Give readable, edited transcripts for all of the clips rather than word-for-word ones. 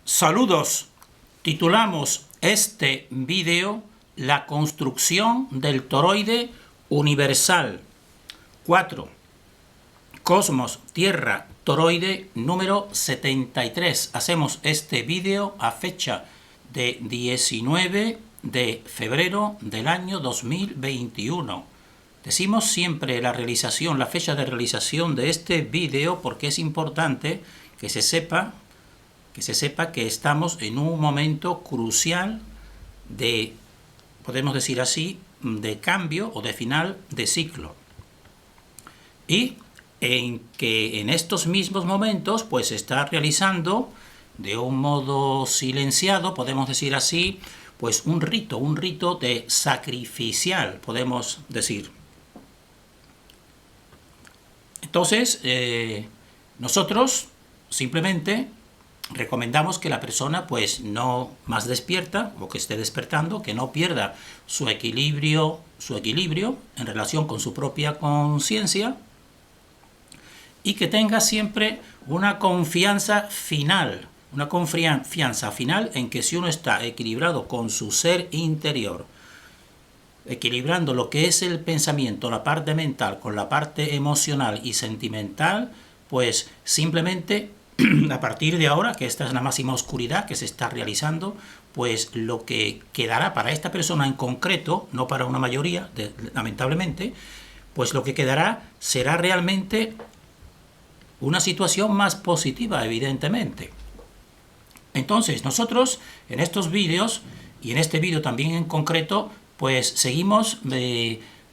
Saludos. Titulamos este vídeo La construcción del toroide universal. 4. Cosmos, Tierra, toroide número 73. Hacemos este vídeo a fecha de 19 de febrero del año 2021. Decimos siempre la fecha de realización de este vídeo porque es importante que se sepa que estamos en un momento crucial de, podemos decir así, de cambio o de final de ciclo. Y en que en estos mismos momentos pues se está realizando de un modo silenciado, podemos decir así, pues un rito de sacrificial, podemos decir. Entonces, nosotros simplemente recomendamos que la persona pues no más despierta o que esté despertando, que no pierda su equilibrio en relación con su propia conciencia y que tenga siempre una confianza final en que si uno está equilibrado con su ser interior, equilibrando lo que es el pensamiento, la parte mental con la parte emocional y sentimental, pues simplemente a partir de ahora, que esta es la máxima oscuridad que se está realizando, pues lo que quedará para esta persona en concreto, no para una mayoría, lamentablemente, pues lo que quedará será realmente una situación más positiva, evidentemente. Entonces, nosotros en estos vídeos, y en este vídeo también en concreto, pues seguimos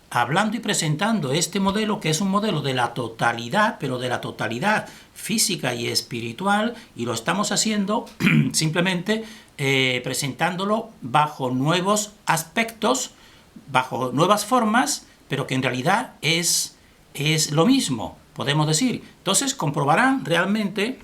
hablando y presentando este modelo, que es un modelo de la totalidad, pero de la totalidad física y espiritual, y lo estamos haciendo simplemente presentándolo bajo nuevos aspectos, bajo nuevas formas, pero que en realidad es lo mismo, podemos decir. Entonces comprobarán realmente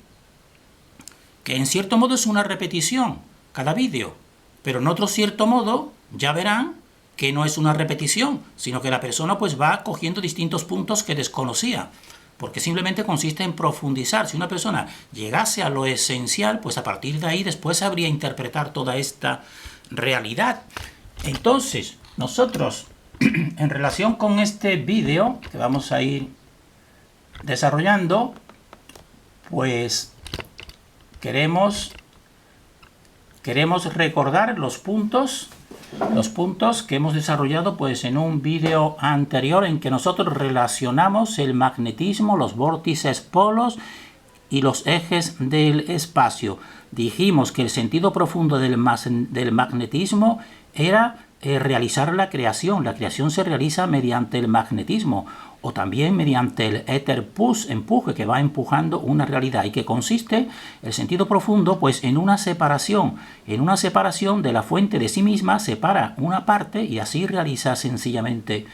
que en cierto modo es una repetición cada vídeo, pero en otro cierto modo ya verán que no es una repetición, sino que la persona pues va cogiendo distintos puntos que desconocía, porque simplemente consiste en profundizar. Si una persona llegase a lo esencial, pues a partir de ahí después sabría interpretar toda esta realidad. Entonces, nosotros, en relación con este vídeo que vamos a ir desarrollando, pues queremos recordar los puntos que hemos desarrollado pues en un vídeo anterior en que nosotros relacionamos el magnetismo, los vórtices polos y los ejes del espacio. Dijimos que el sentido profundo del magnetismo era realizar la creación. La creación se realiza mediante el magnetismo o también mediante el éter empuje, que va empujando una realidad, y que consiste el sentido profundo pues en una separación de la fuente de sí misma, separa una parte y así realiza sencillamente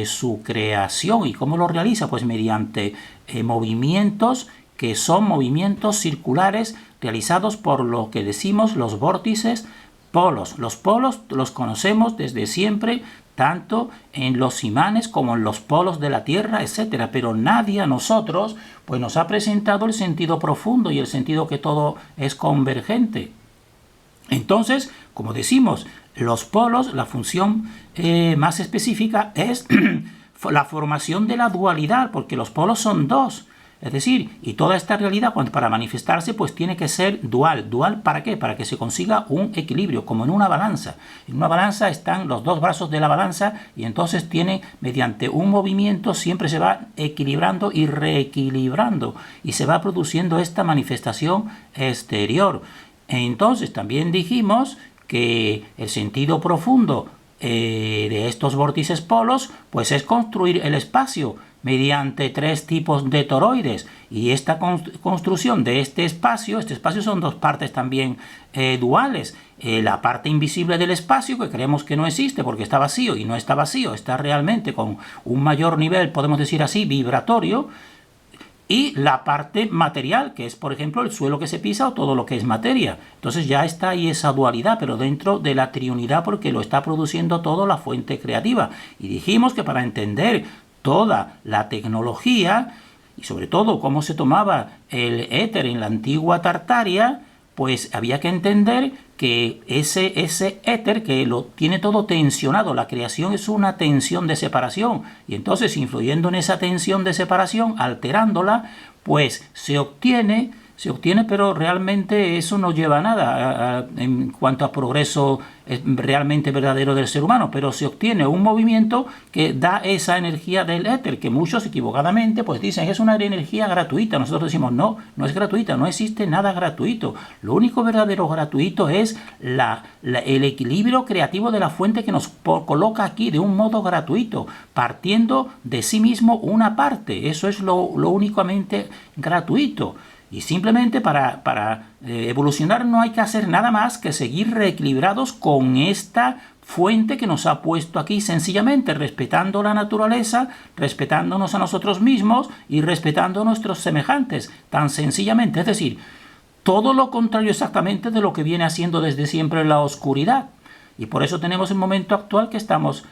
su creación. ¿Y cómo lo realiza? Pues mediante movimientos que son movimientos circulares realizados por lo que decimos los vórtices polos. Los polos los conocemos desde siempre, tanto en los imanes como en los polos de la Tierra, etc. Pero nadie a nosotros pues nos ha presentado el sentido profundo y el sentido que todo es convergente. Entonces, como decimos, los polos, la función más específica es la formación de la dualidad, porque los polos son dos. Es decir, y toda esta realidad para manifestarse pues tiene que ser dual. ¿Dual para qué? Para que se consiga un equilibrio, como en una balanza. En una balanza están los dos brazos de la balanza y entonces mediante un movimiento siempre se va equilibrando y reequilibrando y se va produciendo esta manifestación exterior. Entonces también dijimos que el sentido profundo de estos vórtices polos pues es construir el espacio mediante tres tipos de toroides, y esta construcción de este espacio son dos partes también duales. La parte invisible del espacio, que creemos que no existe porque está vacío, y no está vacío, está realmente con un mayor nivel, podemos decir así, vibratorio, y la parte material, que es por ejemplo el suelo que se pisa o todo lo que es materia. Entonces ya está ahí esa dualidad, pero dentro de la triunidad, porque lo está produciendo todo la fuente creativa. Y dijimos que para entender toda la tecnología y sobre todo cómo se tomaba el éter en la antigua Tartaria, pues había que entender que ese éter que lo tiene todo tensionado, la creación es una tensión de separación, y entonces influyendo en esa tensión de separación, alterándola, pues se obtiene, pero realmente eso no lleva a nada en cuanto a progreso realmente verdadero del ser humano, pero se obtiene un movimiento que da esa energía del éter, que muchos equivocadamente pues dicen es una energía gratuita. Nosotros decimos no, no es gratuita, no existe nada gratuito. Lo único verdadero gratuito es el equilibrio creativo de la fuente que nos coloca aquí de un modo gratuito, partiendo de sí mismo una parte. Eso es lo únicamente gratuito. Y simplemente para evolucionar no hay que hacer nada más que seguir reequilibrados con esta fuente que nos ha puesto aquí, sencillamente respetando la naturaleza, respetándonos a nosotros mismos y respetando a nuestros semejantes, tan sencillamente. Es decir, todo lo contrario exactamente de lo que viene haciendo desde siempre la oscuridad. Y por eso tenemos el momento actual que estamos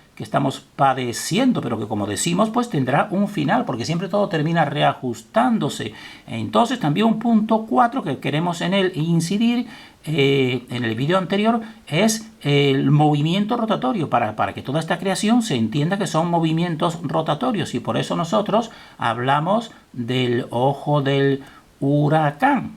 padeciendo, pero que, como decimos, pues tendrá un final, porque siempre todo termina reajustándose. Entonces, también un punto 4 que queremos en él incidir en el vídeo anterior es el movimiento rotatorio, para que toda esta creación se entienda que son movimientos rotatorios, y por eso nosotros hablamos del ojo del huracán.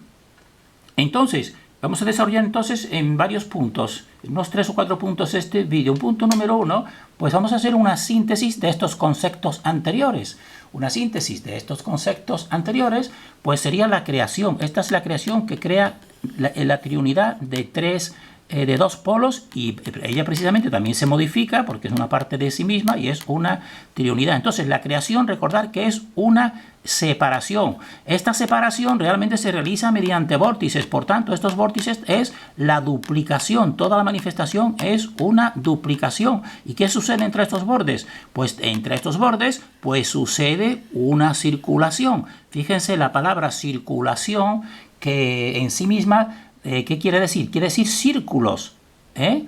Entonces, vamos a desarrollar entonces en varios puntos, unos 3 o 4 puntos este vídeo. Un punto número 1, pues vamos a hacer una síntesis de estos conceptos anteriores. Una síntesis de estos conceptos anteriores, pues sería la creación. Esta es la creación que crea la triunidad de dos polos, y ella precisamente también se modifica porque es una parte de sí misma y es una triunidad. Entonces la creación, recordar que es una separación. Esta separación realmente se realiza mediante vórtices, por tanto estos vórtices es la duplicación, toda la manifestación es una duplicación. ¿Y qué sucede entre estos bordes? Pues entre estos bordes pues sucede una circulación. Fíjense la palabra circulación, que en sí misma ¿qué quiere decir? Quiere decir círculos.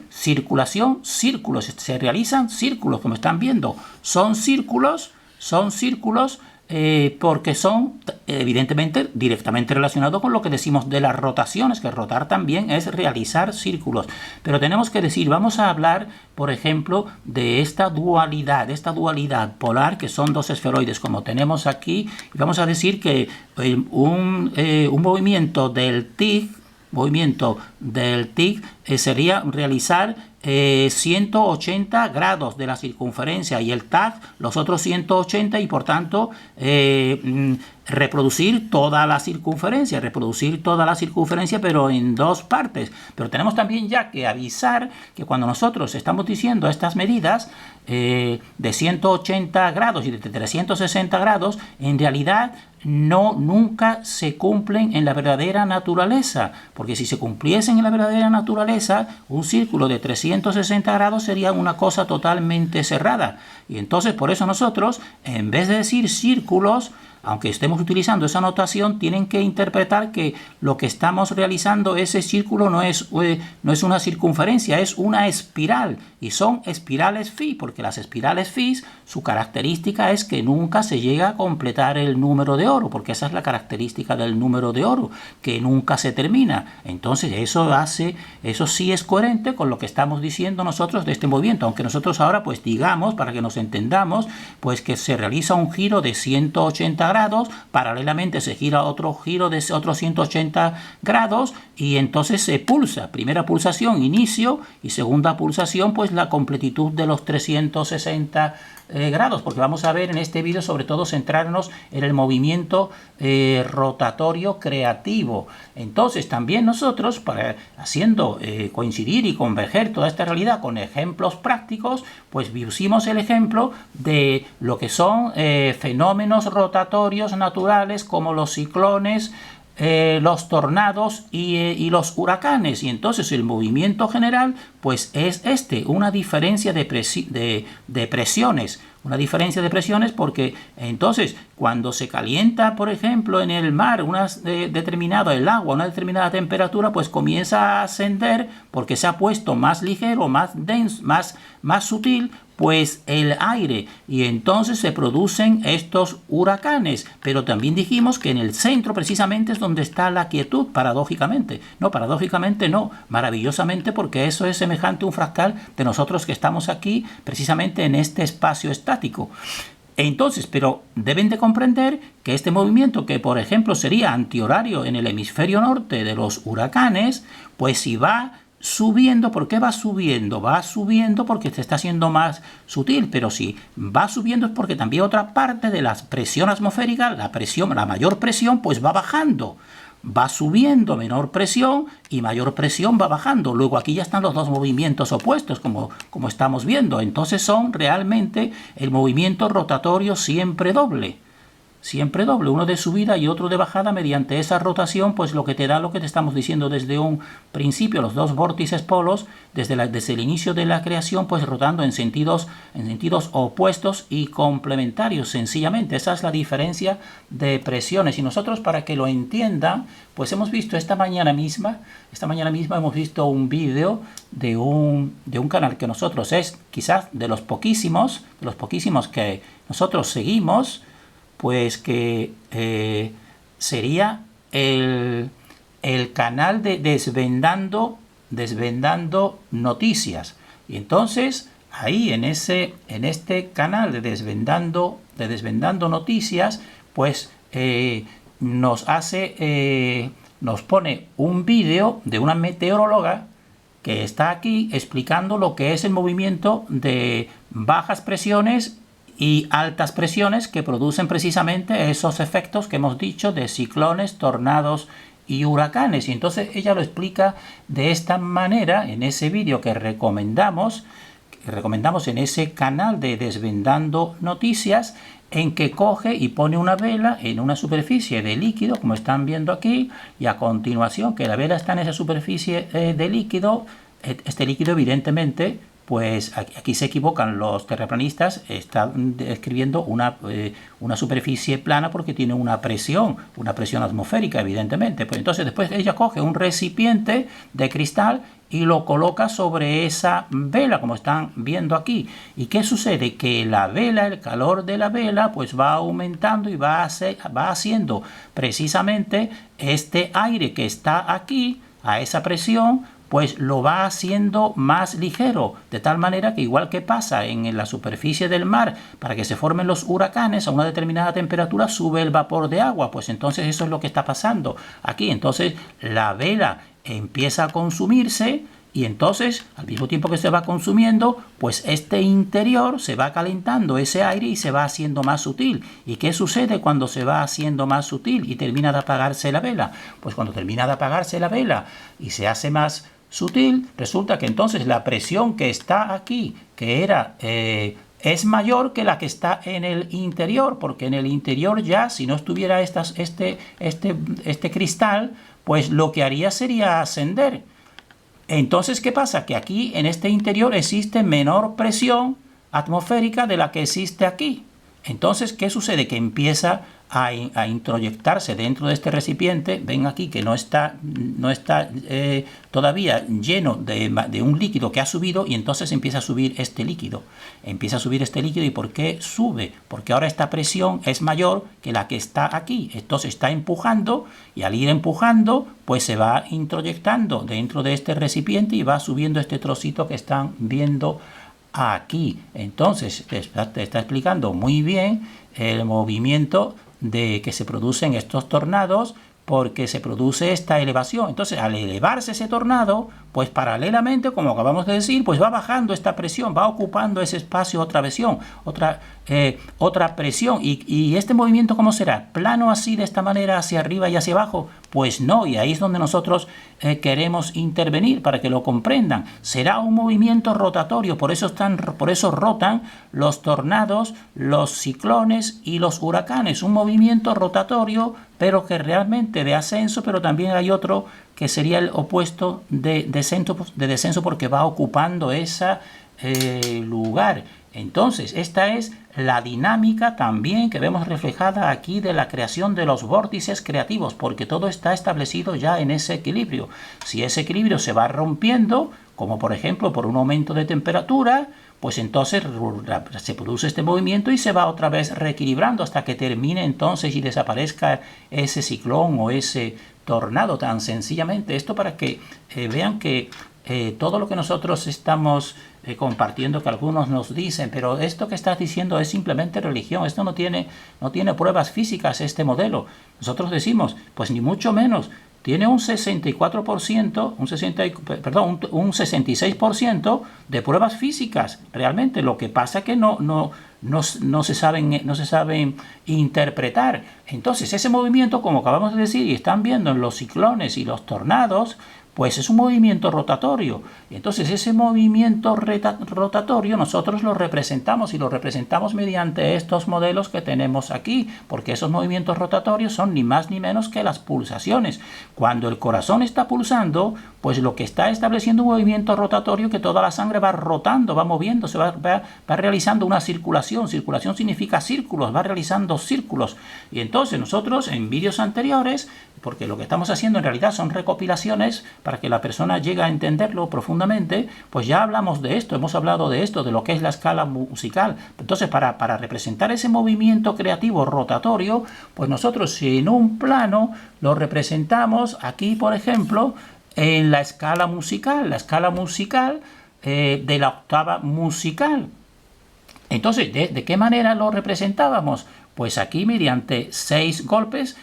Circulación, círculos. Se realizan círculos, como están viendo. Son círculos porque son evidentemente directamente relacionados con lo que decimos de las rotaciones, que rotar también es realizar círculos. Pero tenemos que decir, vamos a hablar, por ejemplo, de esta dualidad polar, que son dos esferoides, como tenemos aquí, y vamos a decir que un movimiento del TIG, sería realizar 180 grados de la circunferencia, y el TAG los otros 180, y por tanto reproducir toda la circunferencia, pero en dos partes. Pero tenemos también ya que avisar que cuando nosotros estamos diciendo estas medidas de 180 grados y de 360 grados, en realidad nunca se cumplen en la verdadera naturaleza, porque si se cumpliesen en la verdadera naturaleza, un círculo de 360 grados sería una cosa totalmente cerrada. Y entonces por eso nosotros, en vez de decir círculos, aunque estemos utilizando esa notación, tienen que interpretar que lo que estamos realizando, ese círculo no es una circunferencia, es una espiral, y son espirales phi, porque las espirales phi, su característica es que nunca se llega a completar el número de oro, porque esa es la característica del número de oro, que nunca se termina. Entonces eso sí es coherente con lo que estamos diciendo nosotros de este movimiento, aunque nosotros ahora pues digamos, para que nos entendamos, pues que se realiza un giro de 180 grados, paralelamente se gira otro giro de otros 180 grados, y entonces se pulsa, primera pulsación inicio, y segunda pulsación pues la completitud de los 360 grados, porque vamos a ver en este vídeo sobre todo centrarnos en el movimiento rotatorio creativo. Entonces también nosotros, haciendo coincidir y converger toda esta realidad con ejemplos prácticos, pues pusimos el ejemplo de lo que son fenómenos rotatorios naturales como los ciclones, los tornados y los huracanes. Y entonces el movimiento general pues es una diferencia de presiones. Una diferencia de presiones, porque entonces cuando se calienta, por ejemplo, en el mar el agua a una determinada temperatura, pues comienza a ascender porque se ha puesto más ligero, más denso, más sutil, pues el aire, y entonces se producen estos huracanes. Pero también dijimos que en el centro precisamente es donde está la quietud, paradójicamente. No, paradójicamente no, maravillosamente, porque eso es semejante a un fractal de nosotros que estamos aquí precisamente en este espacio estático. Entonces, pero deben de comprender que este movimiento, que por ejemplo sería antihorario en el hemisferio norte de los huracanes, pues si va subiendo, ¿por qué va subiendo? Va subiendo porque se está haciendo más sutil, pero si va subiendo es porque también otra parte de la presión atmosférica, la mayor presión, pues va bajando. Va subiendo menor presión y mayor presión va bajando. Luego aquí ya están los dos movimientos opuestos, como estamos viendo. Entonces son realmente el movimiento rotatorio siempre doble. Siempre doble, uno de subida y otro de bajada. Mediante esa rotación, pues lo que te da lo que te estamos diciendo desde un principio, los dos vórtices polos, desde el inicio de la creación, pues rotando en sentidos opuestos y complementarios, sencillamente. Esa es la diferencia de presiones. Y nosotros, para que lo entiendan, pues hemos visto esta mañana misma hemos visto un vídeo de un canal que nosotros es quizás de los poquísimos que nosotros seguimos, pues que sería el canal de Desvendando Noticias. Y entonces ahí en este canal de Desvendando Noticias, pues nos pone un vídeo de una meteoróloga que está aquí explicando lo que es el movimiento de bajas presiones y altas presiones que producen precisamente esos efectos que hemos dicho de ciclones, tornados y huracanes. Y entonces ella lo explica de esta manera en ese vídeo que recomendamos en ese canal de Desvendando Noticias, en que coge y pone una vela en una superficie de líquido, como están viendo aquí, y a continuación que la vela está en esa superficie de líquido. Este líquido, evidentemente, pues aquí se equivocan los terraplanistas, están describiendo una superficie plana porque tiene una presión atmosférica, evidentemente. Pues entonces después ella coge un recipiente de cristal y lo coloca sobre esa vela, como están viendo aquí. ¿Y qué sucede? Que la vela, el calor de la vela, pues va aumentando y va haciendo precisamente este aire que está aquí, a esa presión, pues lo va haciendo más ligero, de tal manera que, igual que pasa en la superficie del mar, para que se formen los huracanes a una determinada temperatura sube el vapor de agua. Pues entonces eso es lo que está pasando aquí. Entonces la vela empieza a consumirse, y entonces al mismo tiempo que se va consumiendo, pues este interior se va calentando, ese aire, y se va haciendo más sutil. ¿Y qué sucede cuando se va haciendo más sutil y termina de apagarse la vela? Pues cuando termina de apagarse la vela y se hace más sutil, resulta que entonces la presión que está aquí, que era es mayor que la que está en el interior, porque en el interior ya, si no estuviera este cristal, pues lo que haría sería ascender. Entonces, ¿qué pasa? Que aquí en este interior existe menor presión atmosférica de la que existe aquí. Entonces, ¿qué sucede? Que empieza a introyectarse dentro de este recipiente. Ven aquí que no está todavía lleno de un líquido que ha subido, y entonces empieza a subir este líquido. ¿Y por qué sube? Porque ahora esta presión es mayor que la que está aquí. Entonces está empujando, y al ir empujando, pues se va introyectando dentro de este recipiente y va subiendo este trocito que están viendo aquí. Entonces te está explicando muy bien el movimiento de que se producen estos tornados, porque se produce esta elevación. Entonces, al elevarse ese tornado, pues paralelamente, como acabamos de decir, pues va bajando esta presión, va ocupando ese espacio otra presión. ¿Y este movimiento cómo será? ¿Plano así, de esta manera, hacia arriba y hacia abajo? Pues no, y ahí es donde nosotros queremos intervenir para que lo comprendan. Será un movimiento rotatorio, por eso rotan los tornados, los ciclones y los huracanes. Un movimiento rotatorio, pero que realmente de ascenso, pero también hay otro que sería el opuesto de descenso, porque va ocupando ese lugar. Entonces, esta es la dinámica también que vemos reflejada aquí de la creación de los vórtices creativos, porque todo está establecido ya en ese equilibrio. Si ese equilibrio se va rompiendo, como por ejemplo por un aumento de temperatura, pues entonces se produce este movimiento y se va otra vez reequilibrando hasta que termine entonces y desaparezca ese ciclón o ese tornado tan sencillamente. Esto para que vean que todo lo que nosotros estamos compartiendo, que algunos nos dicen, pero esto que estás diciendo es simplemente religión, esto no tiene pruebas físicas, este modelo. Nosotros decimos, pues ni mucho menos, tiene un 64%, un 66% de pruebas físicas. Realmente lo que pasa es que no se saben interpretar. Entonces ese movimiento, como acabamos de decir, y están viendo en los ciclones y los tornados, pues es un movimiento rotatorio. Entonces ese movimiento rotatorio nosotros lo representamos y lo representamos mediante estos modelos que tenemos aquí, porque esos movimientos rotatorios son ni más ni menos que las pulsaciones. Cuando el corazón está pulsando, pues lo que está estableciendo un movimiento rotatorio, que toda la sangre va rotando, va moviéndose, va realizando una circulación. Circulación significa círculos, va realizando círculos. Y entonces nosotros en vídeos anteriores, porque lo que estamos haciendo en realidad son recopilaciones para que la persona llegue a entenderlo profundamente, pues ya hablamos de esto, hemos hablado de esto, de lo que es la escala musical. Entonces, para representar ese movimiento creativo rotatorio, pues nosotros en un plano lo representamos aquí, por ejemplo, en la escala musical de la octava musical. Entonces, ¿de qué manera lo representábamos? Pues aquí mediante 6 golpes,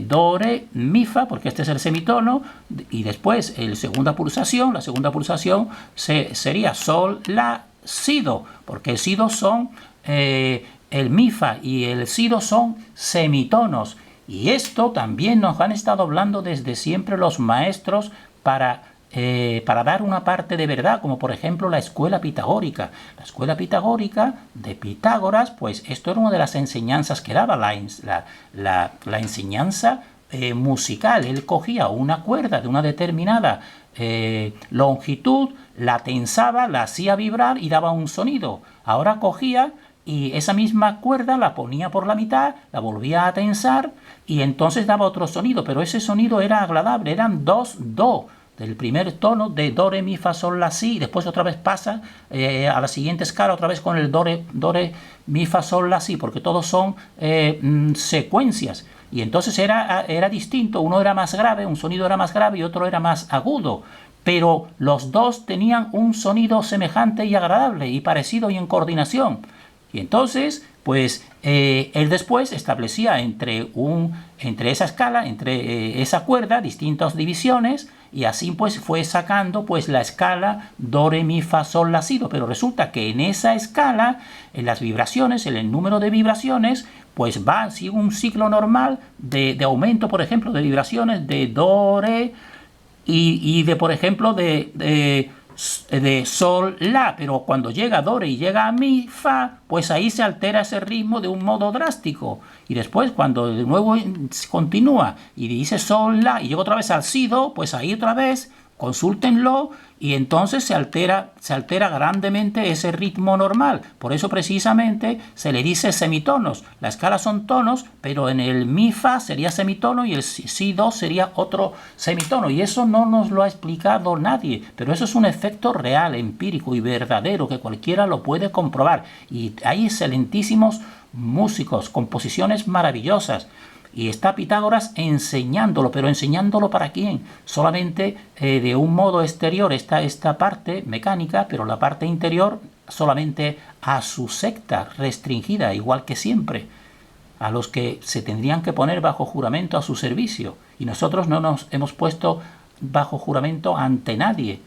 do, re, mi, fa, porque este es el semitono, y después la segunda pulsación sería sol, la, si, do, porque el si, do son, el mi, fa y el si, do son semitonos. Y esto también nos han estado hablando desde siempre los maestros para dar una parte de verdad, como por ejemplo la escuela pitagórica. La escuela pitagórica de Pitágoras, pues esto era una de las enseñanzas que daba, la enseñanza musical. Él cogía una cuerda de una determinada longitud, la tensaba, la hacía vibrar y daba un sonido. Ahora cogía y esa misma cuerda la ponía por la mitad, la volvía a tensar y entonces daba otro sonido, pero ese sonido era agradable, eran 2 do, del primer tono de do, re, mi, fa, sol, la, si, y después otra vez pasa a la siguiente escala otra vez con el do, re, mi, fa, sol, la, si, porque todos son secuencias. Y entonces era distinto, uno era más grave, un sonido era más grave y otro era más agudo. Pero los dos tenían un sonido semejante y agradable y parecido y en coordinación. Y entonces, pues, él después establecía entre esa escala, entre esa cuerda, distintas divisiones, y así pues fue sacando pues la escala do, re, mi, fa, sol, la, si, do. Pero resulta que en esa escala, en las vibraciones, en el número de vibraciones, pues sigue un ciclo normal de aumento, por ejemplo, de vibraciones de do, re, y de, por ejemplo, de sol, la, pero cuando llega do, re y llega a mi, fa, pues ahí se altera ese ritmo de un modo drástico. Y después cuando de nuevo continúa y dice sol, la, y llega otra vez al si, do, pues ahí otra vez, consúltenlo, y entonces se altera grandemente ese ritmo normal. Por eso precisamente se le dice semitonos. La escala son tonos, pero en el mi, fa sería semitono y el si, do sería otro semitono. Y eso no nos lo ha explicado nadie, pero eso es un efecto real, empírico y verdadero, que cualquiera lo puede comprobar. Y hay excelentísimos músicos, composiciones maravillosas. Y está Pitágoras enseñándolo, pero ¿enseñándolo para quién? Solamente de un modo exterior está esta parte mecánica, pero la parte interior solamente a su secta restringida, igual que siempre, a los que se tendrían que poner bajo juramento a su servicio. Y nosotros no nos hemos puesto bajo juramento ante nadie,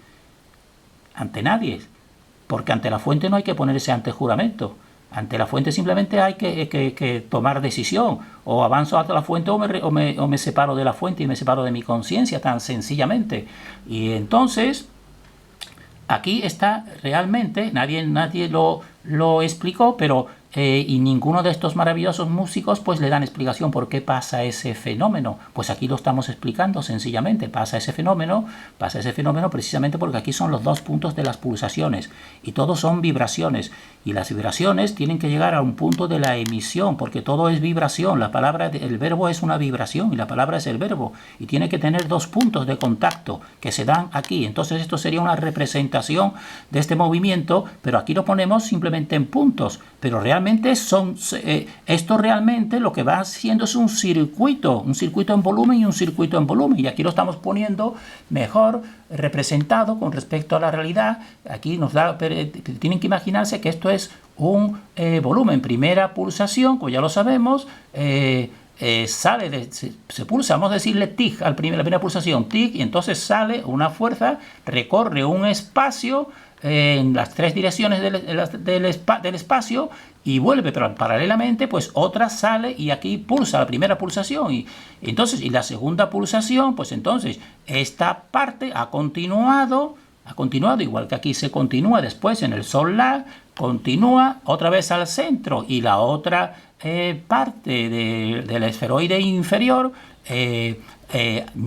porque ante la fuente no hay que ponerse ante juramento. Ante la fuente simplemente hay que tomar decisión, o avanzo hacia la fuente o me separo de la fuente y me separo de mi conciencia, tan sencillamente. Y entonces aquí está realmente, nadie lo explicó, pero y ninguno de estos maravillosos músicos pues le dan explicación por qué pasa ese fenómeno. Pues aquí lo estamos explicando sencillamente. Pasa ese fenómeno precisamente porque aquí son los dos puntos de las pulsaciones y todos son vibraciones, y las vibraciones tienen que llegar a un punto de la emisión, porque todo es vibración. La palabra, el verbo es una vibración y la palabra es el verbo, y tiene que tener dos puntos de contacto que se dan aquí. Entonces esto sería una representación de este movimiento, pero aquí lo ponemos simplemente en puntos, pero realmente esto realmente lo que va haciendo es un circuito en volumen y un circuito en volumen, y aquí lo estamos poniendo mejor representado con respecto a la realidad. Aquí tienen que imaginarse que esto es un volumen. Primera pulsación, como ya lo sabemos, se pulsa, vamos a decirle tic la primera pulsación, tic, y entonces sale una fuerza, recorre un espacio en las tres direcciones del espacio y vuelve, pero paralelamente pues otra sale y aquí pulsa la primera pulsación, y la segunda pulsación, pues entonces esta parte ha continuado igual que aquí se continúa después en el sol la, continúa otra vez al centro, y la otra parte del esferoide inferior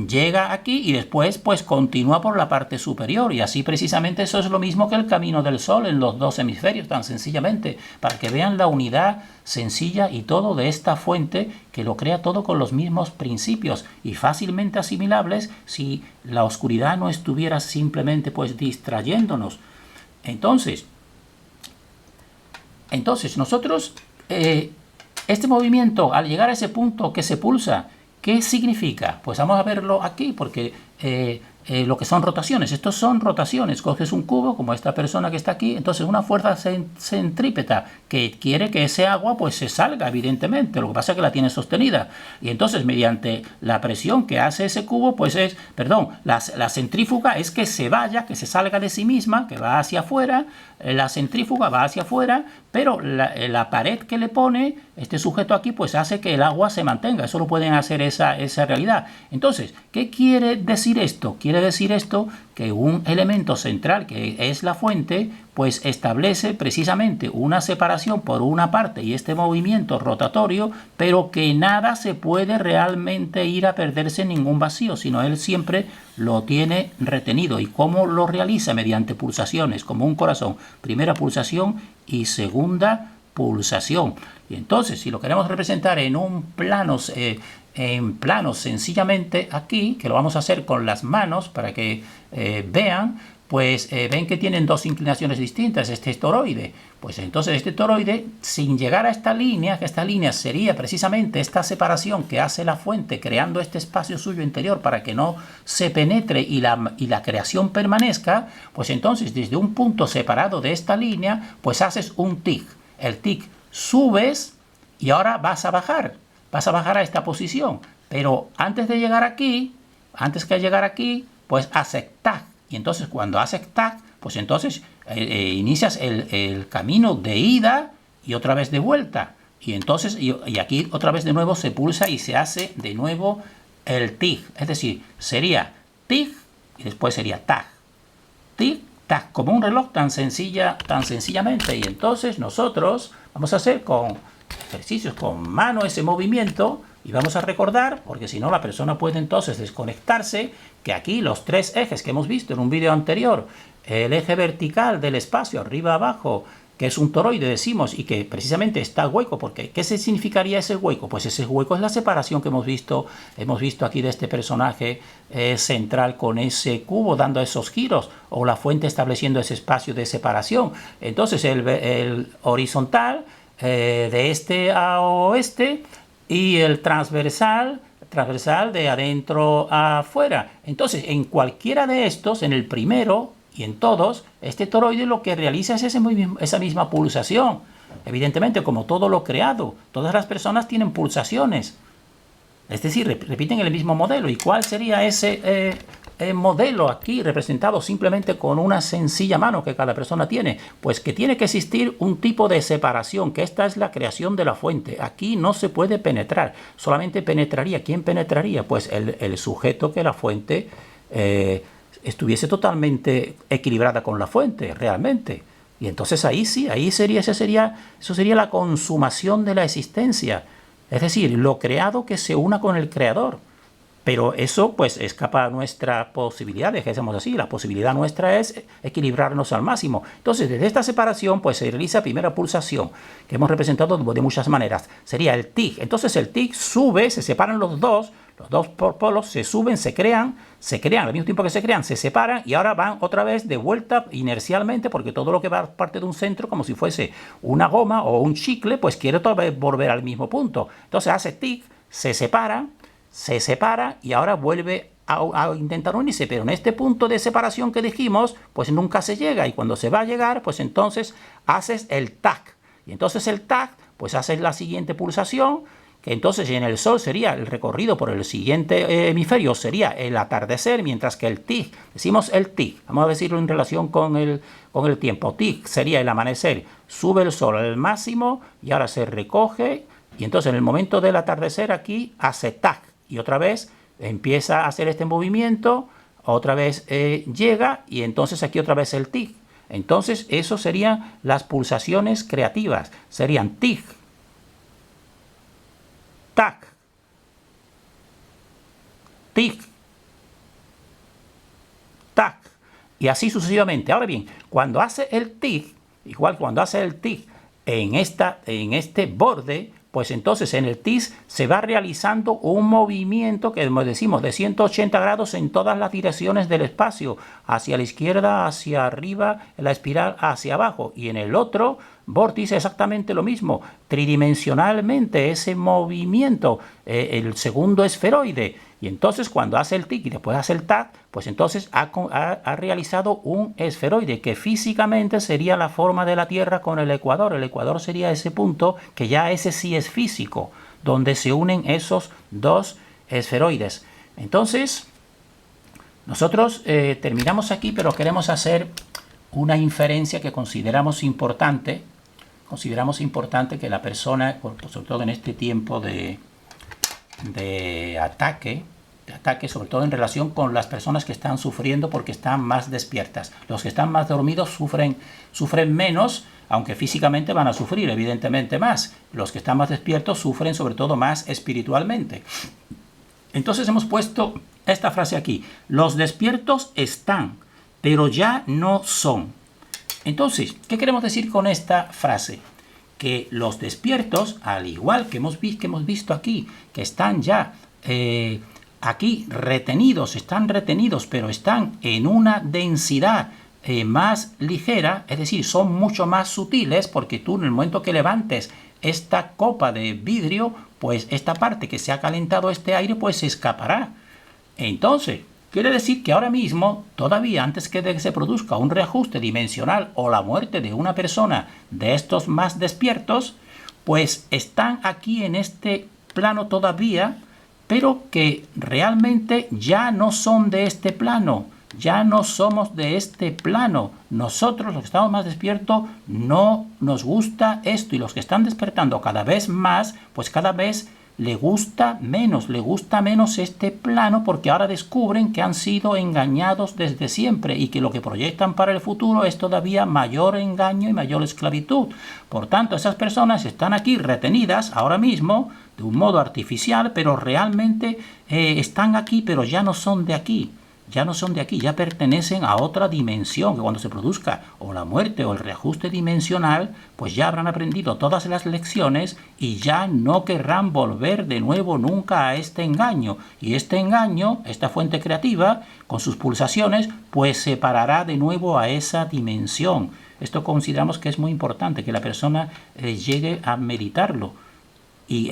llega aquí y después pues continúa por la parte superior, y así precisamente eso es lo mismo que el camino del Sol en los dos hemisferios, tan sencillamente, para que vean la unidad sencilla y todo de esta fuente que lo crea todo con los mismos principios y fácilmente asimilables si la oscuridad no estuviera simplemente pues distrayéndonos. Entonces nosotros este movimiento, al llegar a ese punto que se pulsa, ¿qué significa? Pues vamos a verlo aquí, porque lo que son rotaciones, estos son rotaciones. Coges un cubo, como esta persona que está aquí, entonces una fuerza centrípeta que quiere que ese agua pues se salga, evidentemente. Lo que pasa es que la tiene sostenida, y entonces mediante la presión que hace ese cubo, pues la centrífuga es que se vaya, que se salga de sí misma, que va hacia afuera. La centrífuga va hacia afuera, pero la pared que le pone este sujeto aquí pues hace que el agua se mantenga. Eso lo pueden hacer esa realidad. Entonces, ¿qué quiere decir esto? Quiere decir esto que un elemento central, que es la fuente, pues establece precisamente una separación por una parte y este movimiento rotatorio, pero que nada se puede realmente ir a perderse en ningún vacío, sino él siempre lo tiene retenido. ¿Y cómo lo realiza? Mediante pulsaciones, como un corazón. Primera pulsación y segunda pulsación. Y entonces, si lo queremos representar en un plano, sencillamente aquí, que lo vamos a hacer con las manos para que vean, pues ven que tienen dos inclinaciones distintas este toroide. Pues entonces este toroide, sin llegar a esta línea, que esta línea sería precisamente esta separación que hace la fuente, creando este espacio suyo interior para que no se penetre y la creación permanezca, pues entonces desde un punto separado de esta línea, pues haces un tic. El tic, subes y ahora vas a bajar a esta posición. Pero antes que llegar aquí, pues haces tac. Y entonces cuando haces tac, pues entonces inicias el camino de ida y otra vez de vuelta. Y entonces, y aquí otra vez de nuevo se pulsa y se hace de nuevo el tic. Es decir, sería tic y después sería tac. Tic, tac, como un reloj tan sencillamente. Y entonces nosotros vamos a hacer con ejercicios con mano ese movimiento. Y vamos a recordar, porque si no la persona puede entonces desconectarse, que aquí los tres ejes que hemos visto en un vídeo anterior, el eje vertical del espacio arriba abajo, que es un toroide, decimos, y que precisamente está hueco, porque ¿qué significaría ese hueco? Pues ese hueco es la separación que hemos visto aquí de este personaje central con ese cubo dando esos giros, o la fuente estableciendo ese espacio de separación. Entonces el horizontal de este a oeste, y el transversal de adentro a afuera. Entonces, en cualquiera de estos, en el primero y en todos, este toroide lo que realiza es esa misma pulsación. Evidentemente, como todo lo creado, todas las personas tienen pulsaciones. Es decir, repiten el mismo modelo. ¿Y cuál sería ese modelo aquí representado simplemente con una sencilla mano que cada persona tiene? Pues que tiene que existir un tipo de separación, que esta es la creación de la fuente. Aquí no se puede penetrar, solamente penetraría. ¿Quién penetraría? Pues el sujeto que la fuente estuviese totalmente equilibrada con la fuente, realmente. Y entonces ahí sí, eso sería la consumación de la existencia. Es decir, lo creado que se una con el creador. Pero eso pues escapa a nuestra posibilidad, dejemos así, la posibilidad nuestra es equilibrarnos al máximo. Entonces, desde esta separación pues se realiza primera pulsación, que hemos representado de muchas maneras. Sería el tic. Entonces el tic sube, se separan los dos polos se suben, se crean, al mismo tiempo que se crean, se separan y ahora van otra vez de vuelta inercialmente, porque todo lo que va parte de un centro, como si fuese una goma o un chicle, pues quiere otra vez volver al mismo punto. Entonces hace tic, se separa y ahora vuelve a intentar unirse, pero en este punto de separación que dijimos, pues nunca se llega, y cuando se va a llegar, pues entonces haces el tac, y entonces el tac, pues haces la siguiente pulsación, que entonces en el Sol sería el recorrido por el siguiente hemisferio, sería el atardecer, mientras que el tic, decimos el tic, vamos a decirlo en relación con el tiempo, tic sería el amanecer, sube el Sol al máximo y ahora se recoge, y entonces en el momento del atardecer aquí hace tac, y otra vez empieza a hacer este movimiento, otra vez llega, y entonces aquí otra vez el tic. Entonces eso serían las pulsaciones creativas, serían tic, tac, tic, tac, y así sucesivamente. Ahora bien, cuando hace el tic, igual cuando hace el tic en este borde, pues entonces en el tic se va realizando un movimiento que decimos de 180 grados en todas las direcciones del espacio, hacia la izquierda, hacia arriba, en la espiral hacia abajo, y en el otro vórtice exactamente lo mismo, tridimensionalmente ese movimiento, el segundo esferoide. Y entonces cuando hace el tic y después hace el tac, pues entonces ha realizado un esferoide que físicamente sería la forma de la Tierra con el ecuador. El ecuador sería ese punto que ya ese sí es físico, donde se unen esos dos esferoides. Entonces, nosotros terminamos aquí, pero queremos hacer una inferencia que consideramos importante. Consideramos importante que la persona, sobre todo en este tiempo de ataque, sobre todo en relación con las personas que están sufriendo porque están más despiertas. Los que están más dormidos sufren menos, aunque físicamente van a sufrir evidentemente más. Los que están más despiertos sufren sobre todo más espiritualmente. Entonces hemos puesto esta frase aquí: los despiertos están, pero ya no son. Entonces, ¿qué queremos decir con esta frase? Que los despiertos, al igual que hemos visto aquí, que están ya aquí están retenidos, pero están en una densidad más ligera, es decir, son mucho más sutiles, porque tú en el momento que levantes esta copa de vidrio, pues esta parte que se ha calentado este aire, pues se escapará. Entonces, quiere decir que ahora mismo, todavía antes que se produzca un reajuste dimensional o la muerte de una persona de estos más despiertos, pues están aquí en este plano todavía, pero que realmente ya no son de este plano, ya no somos de este plano. Nosotros, los que estamos más despiertos, no nos gusta esto, y los que están despertando cada vez más, pues cada vez le gusta menos este plano, porque ahora descubren que han sido engañados desde siempre y que lo que proyectan para el futuro es todavía mayor engaño y mayor esclavitud. Por tanto, esas personas están aquí retenidas ahora mismo de un modo artificial, pero realmente están aquí, pero ya no son de aquí. Ya no son de aquí, ya pertenecen a otra dimensión, que cuando se produzca o la muerte o el reajuste dimensional, pues ya habrán aprendido todas las lecciones y ya no querrán volver de nuevo nunca a este engaño. Y este engaño, esta fuente creativa, con sus pulsaciones, pues separará de nuevo a esa dimensión. Esto consideramos que es muy importante, que la persona llegue a meditarlo. Y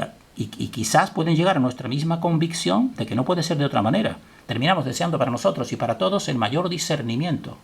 quizás pueden llegar a nuestra misma convicción de que no puede ser de otra manera. Terminamos deseando para nosotros y para todos el mayor discernimiento.